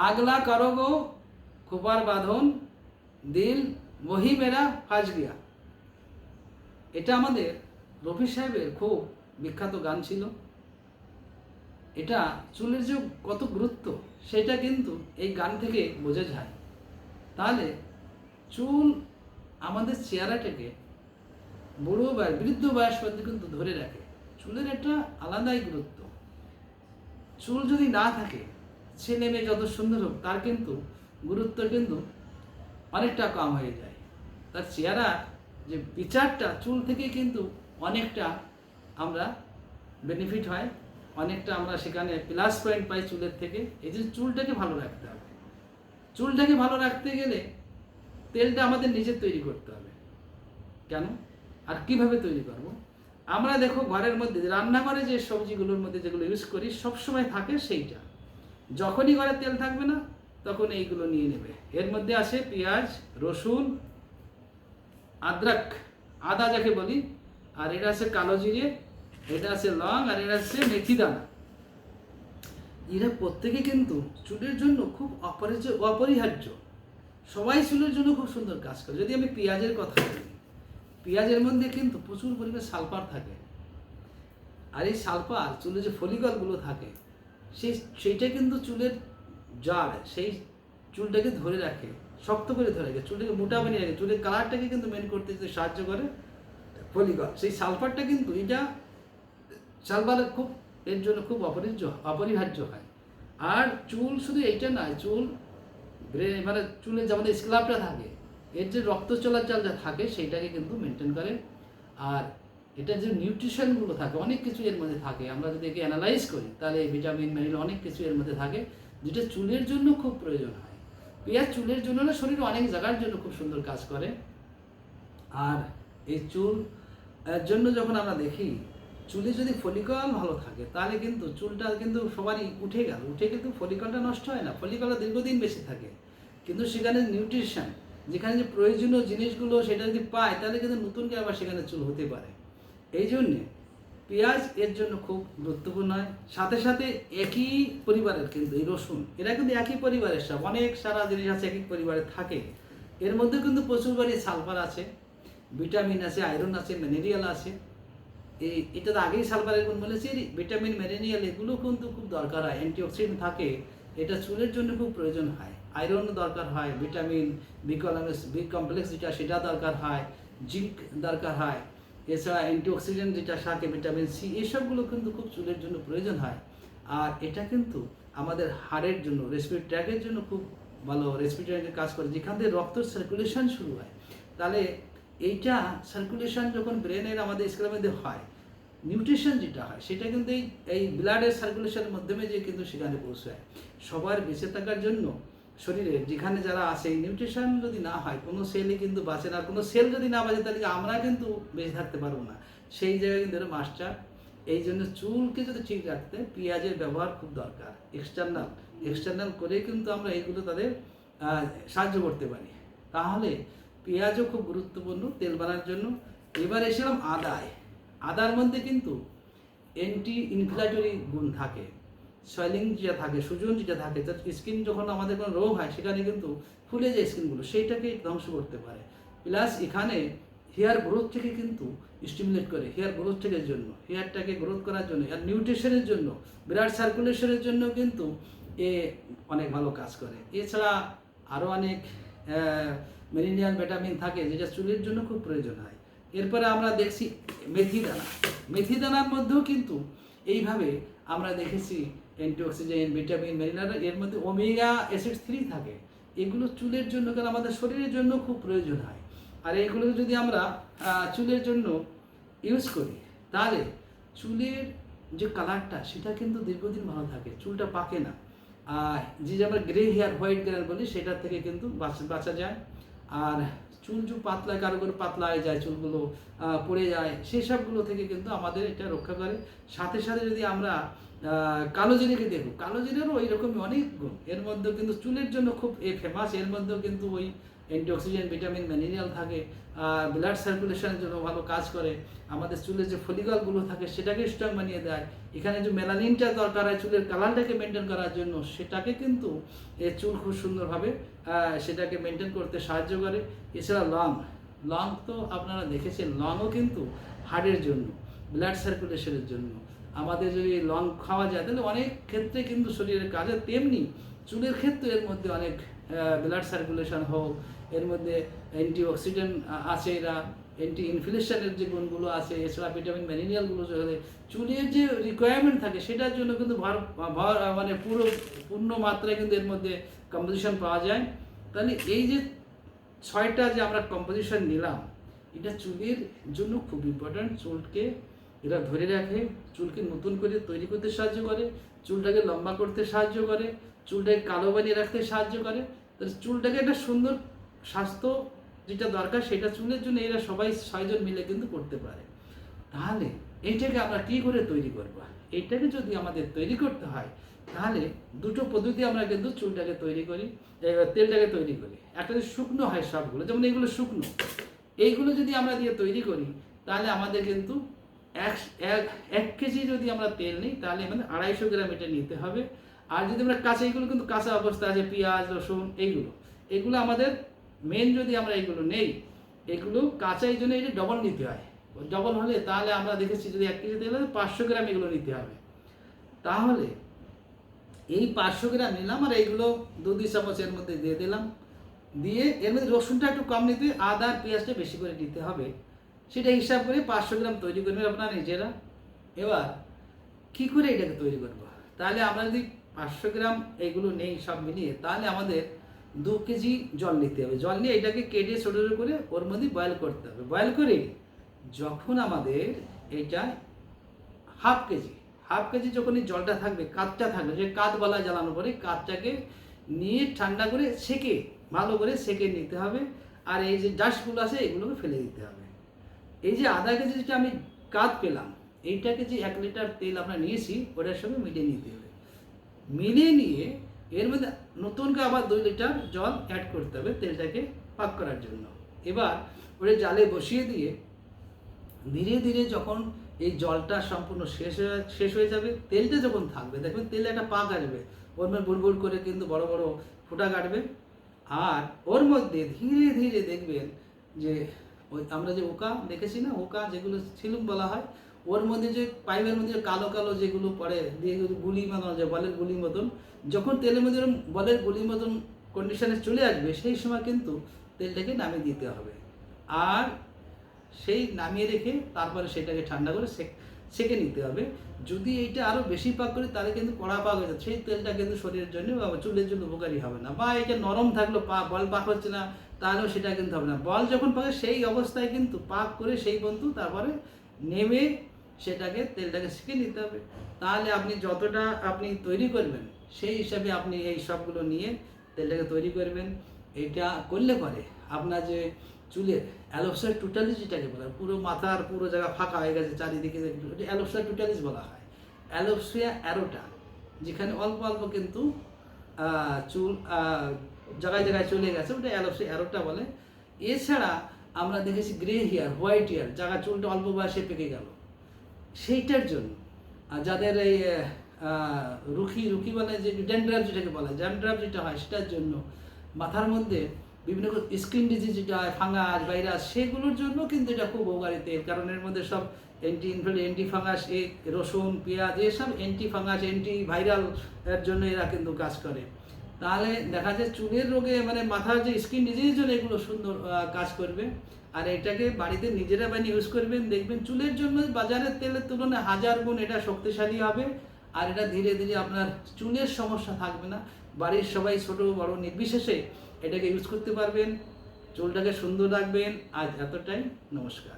আগলা করোগো খোপার বাঁধন, দিল ওহি মেরা ফাঁস গিয়া। এটা আমাদের রফি সাহেবের খুব বিখ্যাত গান ছিল। এটা চুলের যে কত গুরুত্ব সেটা কিন্তু এই গান থেকে বোঝা যায়। তাহলে চুল আমাদের চেহারাটাকে বুড়ো বা বৃদ্ধ বয়স পর্যন্ত কিন্তু ধরে রাখে। চুলের একটা আলাদাই গুরুত্ব। চুল যদি না থাকে, ছেলে মেয়ে যত সুন্দর হোক, তার কিন্তু গুরুত্ব কিন্তু অনেকটা কম হয়ে যায়। তার চেহারা যে বিচারটা চুল থেকে কিন্তু অনেকটা আমরা বেনিফিট হয়, অনেকটা আমরা সেখানে প্লাস পয়েন্ট পাই চুলের থেকে। এই যে চুলটাকে ভালো রাখতে হবে। চুলটাকে ভালো রাখতে গেলে তেলটা আমাদের নিজের তৈরি করতে হবে। কেন আর কিভাবে তৈরি করব? আমরা দেখো ঘরের মধ্যে রান্নাঘরে যে সবজিগুলোর মধ্যে যেগুলো ইউজ করি সবসময় থাকে সেইটা। যখনই ঘরে তেল থাকবে না তখন এইগুলো নিয়ে নেবে। এর মধ্যে আছে পেঁয়াজ, রসুন, আদরক, আদা যাকে বলি, আর এটা আছে কালো জিরে, এটা আছে লং, আর এটা আছে মেথি দানা। এরা প্রত্যেকে কিন্তু চুলের জন্য খুব অপরিহার্য। সবাই চুলের জন্য খুব সুন্দর কাজ করে। যদি আমি পেঁয়াজের কথা বলি, পেঁয়াজের মধ্যে কিন্তু প্রচুর পরিমাণে সালফার থাকে। আর এই সালফার চুলে যে ফলিকলগুলো থাকে সেইটা কিন্তু চুলের জাড়, সেই চুলটাকে ধরে রাখে, শক্ত করে ধরে রাখে, চুলটাকে মোটা বানিয়ে রাখে, চুলের কালারটাকে কিন্তু মেন করতে সাহায্য করে ফলিকল। সেই সালফারটা কিন্তু এটা সালফারের খুব এর জন্য খুব অপরিহার্য হয়। আর চুল শুধু এইটা নয়, চুল মানে চুলের যে আমাদের স্ক্যাল্পটা থাকে, এর যে রক্ত চলাচল যা থাকে সেইটাকে কিন্তু মেনটেন করে। আর এটা যে নিউট্রিশনগুলো থাকে, অনেক কিছু এর মধ্যে থাকে। আমরা যদি একে অ্যানালাইজ করি তাহলে ভিটামিন মিনারেল অনেক কিছু এর মধ্যে থাকে, যেটা চুলের জন্য খুব প্রয়োজন হয়। পেঁয়াজ চুলের জন্য না, শরীরে অনেক জায়গার জন্য খুব সুন্দর কাজ করে। আর এই চুল জন্য যখন আমরা দেখি, চুলে যদি ফলিকল ভালো থাকে তাহলে কিন্তু চুলটা কিন্তু সবারই উঠে কিন্তু ফলিকলটা নষ্ট হয় না, ফলিকলটা দীর্ঘদিন বেশি থাকে। কিন্তু সেখানে নিউট্রিশন, যেখানে যে প্রয়োজনীয় জিনিসগুলো সেটা যদি পায় তাহলে কিন্তু নতুন করে আবার সেখানে চুল হতে পারে। এই জন্যে পেঁয়াজ এর জন্য খুব গুরুত্বপূর্ণ হয়। সাথে সাথে একই পরিবারের কিন্তু এই রসুন, এরা কিন্তু একই পরিবারের সব, অনেক সারা জিনিস আছে একই পরিবারে থাকে। এর মধ্যে কিন্তু প্রচুর পরিমাণে সালফার আছে, ভিটামিন আছে, আয়রন আছে, মিনারেল আছে। এটা তো আগেই সালফারের গুণ বলেছি। ভিটামিন মিনারেল এগুলো কিন্তু খুব দরকার হয়, অ্যান্টিঅক্সিডেন্ট থাকে, এটা চুলের জন্য খুব প্রয়োজন হয়। আয়রন দরকার হয়, ভিটামিন বি কমপ্লেক্স যেটা সেটা দরকার হয়, জিঙ্ক দরকার হয়, এছাড়া অ্যান্টিঅক্সিডেন্ট যেটা থাকে ভিটামিন সি, এসবগুলো কিন্তু খুব চুলের জন্য প্রয়োজন হয়। আর এটা কিন্তু আমাদের হাড়ের জন্য, রেসপিরেটরি ট্র্যাকের জন্য খুব ভালো, রেসপিরেটরি কাজ করে, যেখান থেকে রক্ত সার্কুলেশন শুরু হয়। তাহলে এইটা সার্কুলেশন যখন ব্রেনের আমাদের স্কেলের মধ্যে হয়, নিউট্রিশন যেটা হয় সেটা কিন্তু এই ব্লাডের সার্কুলেশনের মাধ্যমে যে কিন্তু সেখানে পৌঁছায়। সবার বেঁচে থাকার জন্য শরীরে যেখানে যারা আছে, এই নিউট্রিশন যদি না হয় কোনো সেলই কিন্তু বাঁচে না। কোনো সেল যদি না বাঁচে তাহলে আমরা কিন্তু বেঁচে থাকতে পারবো না। সেই জায়গায় কিন্তু মাস্টার। এই জন্য চুলকে যদি ঠিক রাখতে পেঁয়াজের ব্যবহার খুব দরকার। এক্সটার্নাল করে কিন্তু আমরা এইগুলো তাদের সাহায্য করতে পারি। তাহলে পেঁয়াজও খুব গুরুত্বপূর্ণ তেল বানার জন্য। এবার এসেলাম আদায়। আদার মধ্যে কিন্তু অ্যান্টি ইনফ্লামেটরি গুণ থাকে, সয়েলিং যেটা থাকে, সুজন যেটা থাকে, স্কিন যখন আমাদের কোনো রোগ হয় সেখানে কিন্তু ফুলে যায় স্কিনগুলো, সেইটাকে ধ্বংস করতে পারে। প্লাস এখানে হেয়ার গ্রোথ থেকে কিন্তু স্টিমুলেট করে, হেয়ার গ্রোথ থেকে জন্য, হেয়ারটাকে গ্রোথ করার জন্য, আর নিউট্রিশনের জন্য, ব্লাড সার্কুলেশনের জন্য কিন্তু এ অনেক ভালো কাজ করে। এছাড়া আরও অনেক মিনারেল ভিটামিন থাকে যেটা চুলের জন্য খুব প্রয়োজন হয়। এরপরে আমরা দেখছি মেথি দানা। মেথি দানার মধ্যেও কিন্তু এইভাবে আমরা দেখেছি অ্যান্টিঅক্সিডেন্ট, ভিটামিন, মিনারেল, এর মধ্যে ওমেগা অ্যাসিড 3 থাকে। এগুলো চুলের জন্য, কারণ আমাদের শরীরের জন্য খুব প্রয়োজন হয়। আর এইগুলো যদি আমরা চুলের জন্য ইউজ করি তাহলে চুলের যে কালারটা সেটা কিন্তু দীর্ঘদিন ভালো থাকে, চুলটা পাকে না। যে আমরা গ্রে হেয়ার, হোয়াইট হেয়ার বলি, সেটার থেকে কিন্তু বাঁচা যায়। আর চুল যে পাতলা, কারো করে পাতলা হয়ে যায়, চুলগুলো পড়ে যায়, সেই সবগুলো থেকে কিন্তু আমাদের এটা রক্ষা করে। সাথে সাথে যদি আমরা কালো জিরেকে দেখব, কালো জিরেরও ওই রকমই অনেক গুণ। এর মধ্যেও কিন্তু চুলের জন্য খুব ফেমাস। এর মধ্যেও কিন্তু ওই অ্যান্টিঅক্সিডেন্ট, ভিটামিন, মিনারেল থাকে, ব্লাড সার্কুলেশনের জন্য ভালো কাজ করে, আমাদের চুলের যে ফলিকলগুলো থাকে সেটাকে স্ট্রং বানিয়ে দেয়, এখানে যে মেলানিনটা দরকার হয় চুলের কালারটাকে মেনটেন করার জন্য সেটাকে কিন্তু এই চুল খুব সুন্দরভাবে সেটাকে মেনটেন করতে সাহায্য করে। এছাড়া লং তো আপনারা দেখেছেন, লংও কিন্তু হার্টের জন্য, ব্লাড সার্কুলেশনের জন্য। আমাদের যদি লং খাওয়া যায় তাহলে অনেক ক্ষেত্রে কিন্তু শরীরের কাজে, তেমনি চুলের ক্ষেত্রে এর মধ্যে অনেক ব্লাড সার্কুলেশন হোক, এর মধ্যে অ্যান্টিঅক্সিডেন্ট আছে, এরা অ্যান্টি ইনফ্লেশনের যে গুণগুলো আছে, এছাড়া ভিটামিন মিনারেলগুলো চুলের যে রিকোয়ারমেন্ট থাকে সেটার জন্য কিন্তু মানে পূর্ণ মাত্রায় কিন্তু এর মধ্যে কম্পোজিশন পাওয়া যায়। তাহলে এই যে 6টা যে আমরা কম্পোজিশন নিলাম, এটা চুলের জন্য খুব ইম্পর্ট্যান্ট। চুলকে এরা ধরে রাখে, চুলকে নতুন করে তৈরি করতে সাহায্য করে, চুলটাকে লম্বা করতে সাহায্য করে, চুলটাকে কালো বানিয়ে রাখতে সাহায্য করে। তাহলে চুলটাকে একটা সুন্দর স্বাস্থ্য যেটা দরকার সেটা চুলের জন্য এরা সবাই 6জন মিলে কিন্তু করতে পারে। তাহলে এইটাকে আমরা কী করে তৈরি করব? এইটাকে যদি আমাদের তৈরি করতে হয় তাহলে দুটো পদ্ধতি আমরা কিন্তু চুলটাকে তৈরি করি, তেলটাকে তৈরি করি। একটা যদি শুকনো হয় সবগুলো, যেমন এইগুলো শুকনো, এইগুলো যদি আমরা দিয়ে তৈরি করি তাহলে আমাদের কিন্তু 1 কেজি যদি আমরা তেল নিই তাহলে আমাদের 250 গ্রাম এটা নিতে হবে। আর যদি আমরা কাঁচা, এইগুলো কিন্তু কাঁচা অবস্থা আছে, পেঁয়াজ, রসুন, এগুলো আমাদের মেন, যদি আমরা এইগুলো নেই, এগুলো কাঁচা, এই জন্য এটা ডবল নিতে হয়। ডবল হলে তাহলে আমরা দেখেছি যদি 1 কেজি তেল হলে 500 গ্রাম এগুলো নিতে হবে। তাহলে এই 500 গ্রাম নিলাম, আর এইগুলো 2 চামচ এর মধ্যে দিয়ে দিলাম, দিয়ে এর মধ্যে রসুনটা একটু কম নিতে, আদা আর পেঁয়াজটা বেশি করে নিতে হবে। সেটা হিসাব করে 500 গ্রাম তৈরি করবেন আপনারা নিজেরা। এবার কী করে এটাকে তৈরি করবো? তাহলে আমরা যদি 500 গ্রাম এইগুলো নেই সব মিলিয়ে, তাহলে আমাদের 2 কেজি জল নিতে হবে। জল নিয়ে এটাকে কেটে ছোটো ছোটো করে ওর মধ্যে বয়েল করতে হবে। বয়েল করে যখন আমাদের এটা হাফ কেজি যখন এই জলটা থাকবে, কাঠটা থাকবে, যে কাঠ বলা জ্বালানোর পরে কাঠটাকে নিয়ে ঠান্ডা করে সেকে, ভালো করে সেকে নিতে হবে। আর এই যে ডাস্টগুলো আছে এগুলোকে ফেলে দিতে হবে। এই যে আধা কেজি যেটা আমি কাঠ পেলাম, এইটাকে যে 1 লিটার তেল আমরা নিয়েছি ওটার সঙ্গে মিলিয়ে নিতে হবে। মিলিয়ে নিয়ে এর মধ্যে নতুন করে আবার 2 লিটার জল অ্যাড করতে হবে তেলটাকে পাক করার জন্য। এবার ওটা জালে বসিয়ে দিয়ে ধীরে ধীরে যখন এই জলটা সম্পূর্ণ শেষ হয়ে যাবে, তেলটা যখন থাকবে, দেখবেন তেলে একটা পাক আসবে, ওর মধ্যে বুড়বুড় করে কিন্তু বড় বড় ফোঁটা কাটবে। আর ওর মধ্যে ধীরে ধীরে দেখবেন যে ওই আমরা যে ওকা দেখেছি না, ওকা যেগুলো ছিলুম বলা হয়, ওর মধ্যে যে পাইপের মধ্যে কালো কালো যেগুলো পড়ে দিয়ে গুলি বানানো যায়, বলের গুলির মতন, যখন তেলের মধ্যে বলের গুলির মতন কন্ডিশনে চলে আসবে সেই সময় কিন্তু তেলটাকে নামিয়ে দিতে হবে। আর সেই নামিয়ে রেখে তারপরে সেটাকে ঠান্ডা করে সেকে নিতে হবে। যদি এইটা আরও বেশি পাক করি তাহলে কিন্তু কড়া পাক হয়ে যাবে, সেই তেলটা কিন্তু শরীরের জন্য বা চুলের জন্য উপকারী হবে না। বা এটা নরম থাকলো, বল পাক হচ্ছে না, তাহলেও সেটা কিন্তু হবে না। বল যখন পাকে সেই অবস্থায় কিন্তু পাক করে সেই বন্ধু তারপরে নেমে সেটাকে তেলটাকে সেকে নিতে হবে। তাহলে আপনি যতটা আপনি তৈরি করবেন সেই হিসাবে আপনি এই সবগুলো নিয়ে তেলটাকে তৈরি করবেন। এটা করলে পরে আপনার যে চুলের অ্যালোপসিয়া টোটালিস যেটাকে বলা হয়, পুরো মাথার পুরো জায়গা ফাঁকা হয়ে গেছে চারিদিকে, এটা অ্যালোপসিয়া টোটালিস বলা হয়। অ্যালোপসিয়া অ্যারোটা, যেখানে অল্প অল্প কিন্তু চুল জায়গায় জায়গায় চলে গেছে, ওটা অ্যালোপসিয়া অ্যারোটা বলে। এছাড়া আমরা দেখেছি গ্রে হেয়ার, হোয়াইট হেয়ার, জায়গা চুলটা অল্প বয়সে পেকে গেল, সেইটার জন্য। আর যাদের এই রুখি বলে, যে ড্যান্ড্রাফ যেটাকে বলে, ড্যান্ড্রাফ যেটা হয় সেটার জন্য, মাথার মধ্যে বিভিন্ন স্কিন ডিজিজ যেটা হয়, ফাঙ্গাস, ভাইরাস, সেগুলোর জন্য কিন্তু এটা খুব উপকারী তেল। কারণ এর মধ্যে সব অ্যান্টি ফাঙ্গাস, রসুন, পেঁয়াজ, এসব অ্যান্টি ফাঙ্গাস, অ্যান্টি ভাইরাল এর জন্য এরা কিন্তু কাজ করে। তাহলে দেখা যায় চুলের রোগে, মানে মাথার যে স্কিন ডিজিজের জন্য এগুলো সুন্দর কাজ করবে। আর এটাকে বাড়িতে নিজেরা বানিয়ে ইউজ করবেন, দেখবেন চুলের জন্য বাজারের তেলের তুলনায় 1000 গুণ এটা শক্তিশালী হবে। আর এটা ধীরে ধীরে আপনার চুলের সমস্যা থাকবে না। বাড়ির সবাই ছোট বড় নির্বিশেষে এটাকে ইউজ করতে পারবেন, চুলটাকে সুন্দর রাখবেন। আজ এতটাই, নমস্কার।